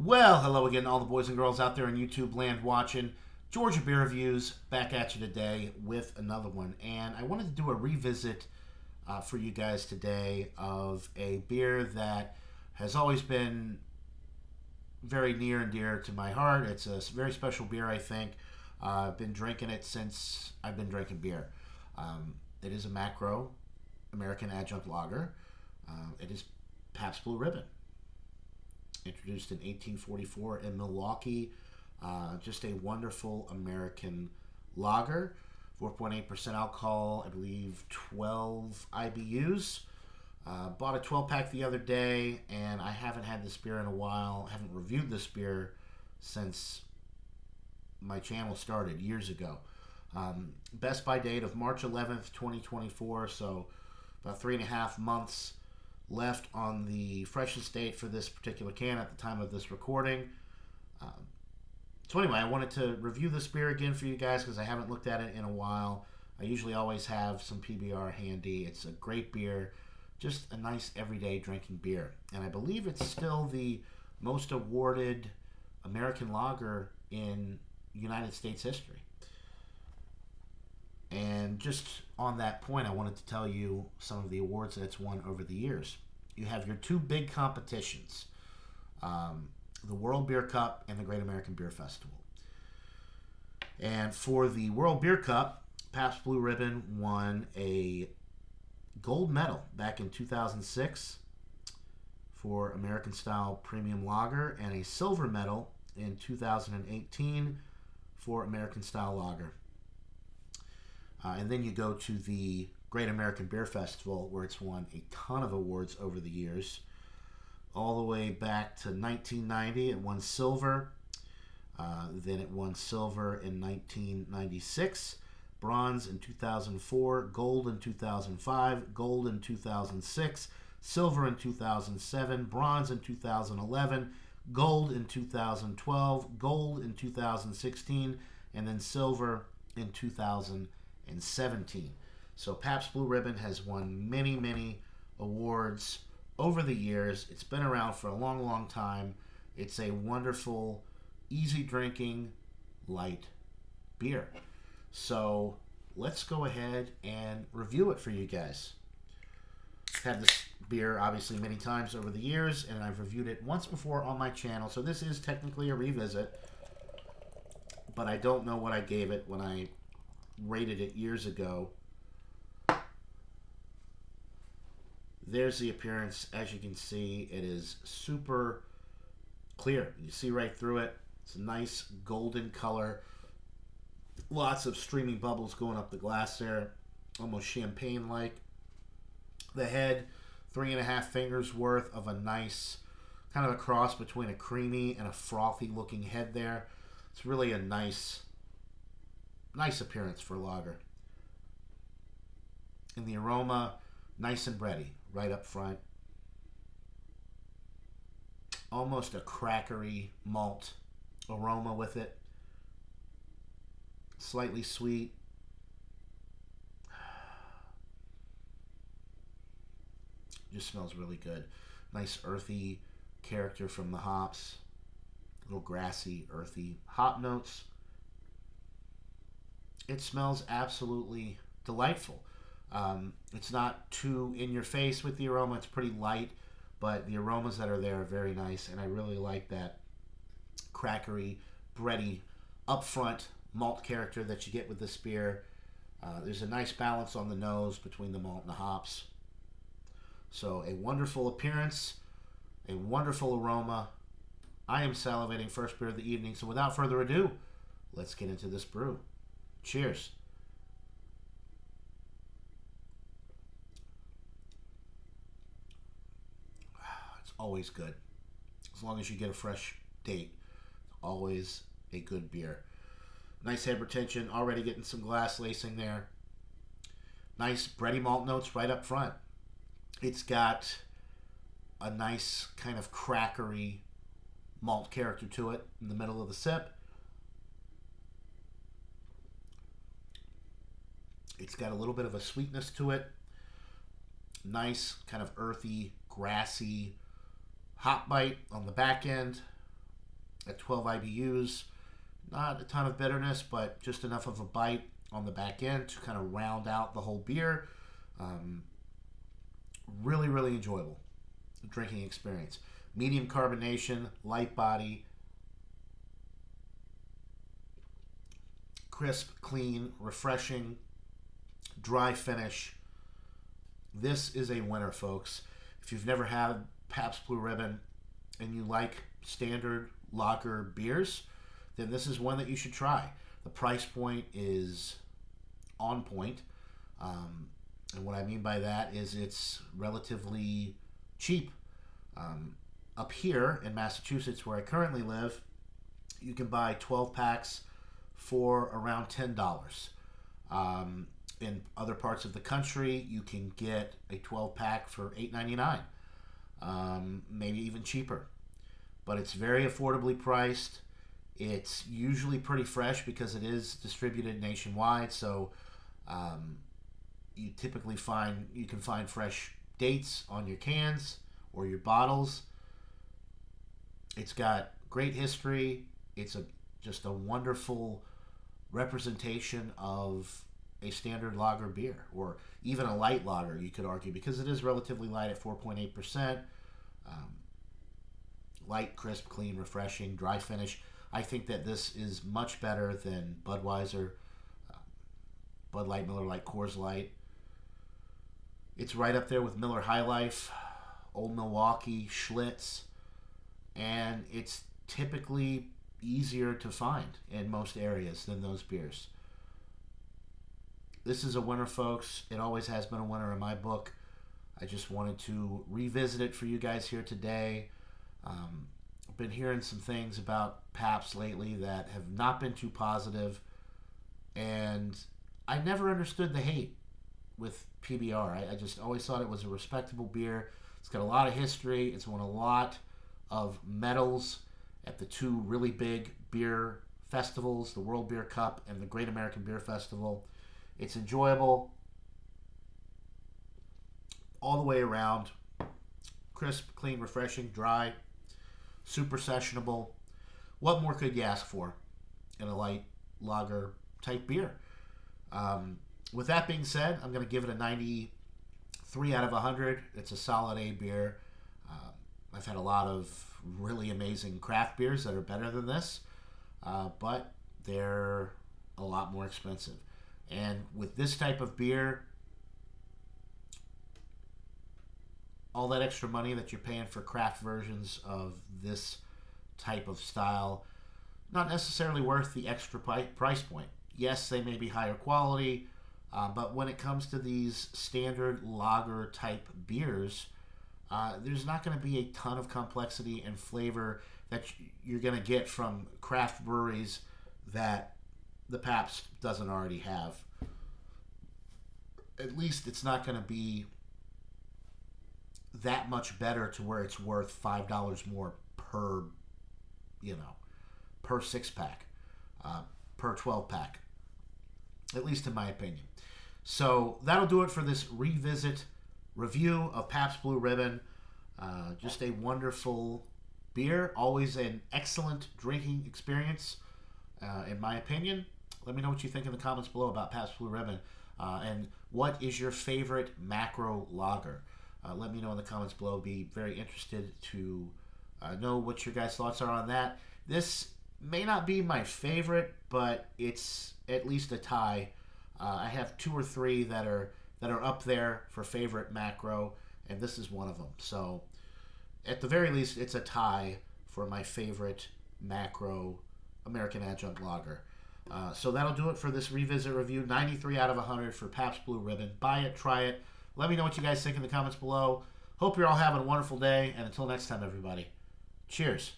Well, hello again, all the boys and girls out there in YouTube land watching. Georgia Beer Reviews back at you today with another one. And I wanted to do a revisit for you guys today of a beer that has always been very near and dear to my heart. It's a very special beer, I think. I've been drinking it since I've been drinking beer. It is a macro American adjunct lager. It is Pabst Blue Ribbon, introduced in 1844 in Milwaukee. Just a wonderful American lager. 4.8% alcohol, I believe 12 IBUs. Bought a 12 pack the other day, and I haven't had this beer in a while. I haven't reviewed this beer since my channel started years ago. Best by date of March 11th, 2024, so about 3.5 months left on the freshest date for this particular can at the time of this recording. So anyway, I wanted to review this beer again for you guys because I haven't looked at it in a while. I usually always have some PBR handy. It's a great beer, just a nice everyday drinking beer. And I believe it's still the most awarded American lager in United States history. And just on that point, I wanted to tell you some of the awards that it's won over the years. You have your two big competitions, the World Beer Cup and the Great American Beer Festival. And for the World Beer Cup, Pabst Blue Ribbon won a gold medal back in 2006 for American Style Premium Lager and a silver medal in 2018 for American Style Lager. And then you go to the Great American Beer Festival, where it's won a ton of awards over the years. All the way back to 1990, it won silver. Then it won silver in 1996, bronze in 2004, gold in 2005, gold in 2006, silver in 2007, bronze in 2011, gold in 2012, gold in 2016, and then silver in 2017. So Pabst Blue Ribbon has won many, many awards over the years. It's been around for a long, long time. It's a wonderful, easy drinking, light beer. So let's go ahead and review it for you guys. I've had this beer obviously many times over the years, and I've reviewed it once before on my channel. So this is technically a revisit, but I don't know what I gave it when I rated it years ago. There's the appearance. As you can see, it is super clear. You see right through it. It's a nice golden color. Lots of streaming bubbles going up the glass there. Almost champagne-like. The head, 3.5 fingers worth of a nice, kind of a cross between a creamy and a frothy looking head there. It's really a nice appearance for lager. And the aroma, nice and bready right up front. Almost a crackery malt aroma with it. Slightly sweet. Just smells really good. Nice earthy character from the hops. A little grassy, earthy hop notes. It smells absolutely delightful. It's not too in your face with the aroma. It's pretty light, but the aromas that are there are very nice, and I really like that crackery, bready, upfront malt character that you get with this beer. There's a nice balance on the nose between the malt and the hops. So a wonderful appearance, a wonderful aroma. I am salivating. First beer of the evening. So without further ado, let's get into this brew. Cheers. It's always good. As long as you get a fresh date, always a good beer. Nice head retention, already getting some glass lacing there. Nice bready malt notes right up front. It's got a nice kind of crackery malt character to it in the middle of the sip. It's got a little bit of a sweetness to it. Nice kind of earthy, grassy hop bite on the back end. at 12 IBUs. Not a ton of bitterness, but just enough of a bite on the back end to kind of round out the whole beer. Um, really, really enjoyable drinking experience. Medium carbonation, light body, crisp, clean, refreshing, dry finish. This is a winner, folks. If you've never had Pabst Blue Ribbon and you like standard lager beers, then this is one that you should try. The price point is on point. And what I mean by that is it's relatively cheap. Up here in Massachusetts, where I currently live, you can buy 12 packs for around $10. In other parts of the country, you can get a 12 pack for $8.99, maybe even cheaper. But it's very affordably priced. It's usually pretty fresh because it is distributed nationwide. So you typically you can find fresh dates on your cans or your bottles. It's got great history. It's just a wonderful representation of a standard lager beer, or even a light lager, you could argue, because it is relatively light at 4.8%. Light, crisp, clean, refreshing, dry finish. I think that this is much better than Budweiser, Bud Light, Miller Lite, Coors Light. It's right up there with Miller High Life, Old Milwaukee, Schlitz, and it's typically easier to find in most areas than those beers. This is a winner, folks. It always has been a winner in my book. I just wanted to revisit it for you guys here today. I've been hearing some things about Pabst lately that have not been too positive, and I never understood the hate with PBR. I just always thought it was a respectable beer. It's got a lot of history. It's won a lot of medals at the two really big beer festivals, the World Beer Cup and the Great American Beer Festival. It's enjoyable all the way around. Crisp, clean, refreshing, dry, super sessionable. What more could you ask for in a light lager type beer? With that being said, I'm going to give it a 93 out of 100. It's a solid A beer. I've had a lot of really amazing craft beers that are better than this, but they're a lot more expensive. And with this type of beer, all that extra money that you're paying for craft versions of this type of style, not necessarily worth the extra price point. Yes, they may be higher quality, but when it comes to these standard lager type beers, there's not going to be a ton of complexity and flavor that you're going to get from craft breweries that the Pabst doesn't already have. At least it's not going to be that much better to where it's worth $5 more per, per 6-pack, per 12-pack, at least in my opinion. So that'll do it for this revisit review of Pabst Blue Ribbon. Just a wonderful beer, always an excellent drinking experience, in my opinion. Let me know what you think in the comments below about Pabst Blue Ribbon, and what is your favorite macro lager. Let me know in the comments below. Be very interested to know what your guys' thoughts are on that. This may not be my favorite, but it's at least a tie. I have 2 or 3 that are up there for favorite macro, and this is one of them. So at the very least, it's a tie for my favorite macro American Adjunct Lager. So that'll do it for this revisit review. 93 out of 100 for Pabst Blue Ribbon. Buy it, try it. Let me know what you guys think in the comments below. Hope you're all having a wonderful day, and until next time, everybody, cheers.